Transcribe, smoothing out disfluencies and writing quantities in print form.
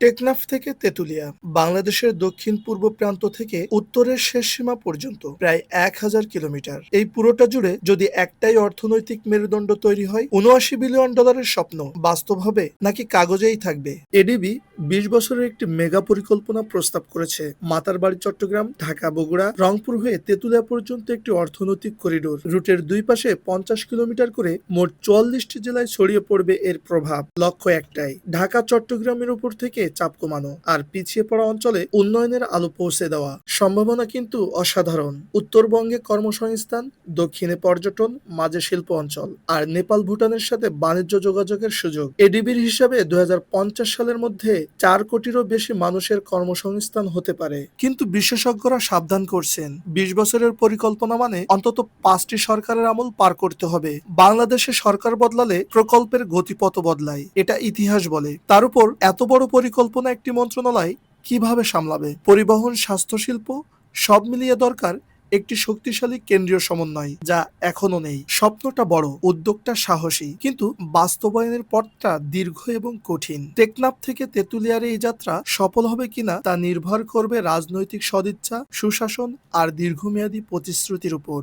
টেকনাফ থেকে তেঁতুলিয়া বাংলাদেশের দক্ষিণ পূর্ব প্রান্ত থেকে উত্তরের শেষ সীমা পর্যন্ত প্রায় ১,০০০ কিলোমিটার। এই পুরোটা জুড়ে যদি একটাই অর্থনৈতিক মেরুদণ্ড তৈরি হয়, $৭৯ বিলিয়ন স্বপ্ন বাস্তব হবে নাকি কাগজেই থাকবে? এডিবি ২০ বছরের একটি মেগা পরিকল্পনা প্রস্তাব করেছে। মাতারবাড়ি চট্টগ্রাম, ঢাকা বগুড়া, রংপুর হয়ে তেঁতুলিয়া পর্যন্ত একটি অর্থনৈতিক করিডোর। রুটের দুই পাশে ৫০ কিলোমিটার করে মোট ৪৪টি জেলায় ছড়িয়ে পড়বে এর প্রভাব। লক্ষ্য একটাই, ঢাকা চট্টগ্রামের উপর থেকে চাপ কমানো আর পিছিয়ে পড়া অঞ্চলে উন্নয়নের আলো পৌঁছে দেওয়া। সম্ভাবনা কিন্তু অসাধারণ। উত্তরবঙ্গে কর্মসংস্থান, দক্ষিণে পর্যটন, মাঝে শিল্প অঞ্চল, আর নেপাল ভুটানের সাথে বাণিজ্য যোগাযোগের সুযোগ। এডিবির হিসাবে ২০৫০ সালের মধ্যে ৪ কোটিরও বেশি মানুষের কর্মসংস্থান হতে পারে। কিন্তু বিশেষজ্ঞরা সাবধান করছেন, ২০ বছরের পরিকল্পনা মানে অন্তত ৫টি সরকারের আমল পার করতে হবে। বাংলাদেশে সরকার বদলালে প্রকল্পের গতিপথ বদলায়, এটা ইতিহাস বলে। তার উপর এত বড় পরিকল্পনা একটি মন্ত্রণালয় কিভাবে সামলাবে? পরিবহন, স্বাস্থ্য, শিল্প সব মিলিয়ে দরকার একটি শক্তিশালী কেন্দ্রীয় সমন্বয়, যা এখনো নেই। স্বপ্নটা বড়, উদ্যোগটা সাহসী, কিন্তু বাস্তবায়নের পথটা দীর্ঘ এবং কঠিন। টেকনাফ থেকে তেঁতুলিয়ার এই যাত্রা সফল হবে কিনা তা নির্ভর করবে রাজনৈতিক সদিচ্ছা, সুশাসন আর দীর্ঘমেয়াদী প্রতিশ্রুতির উপর।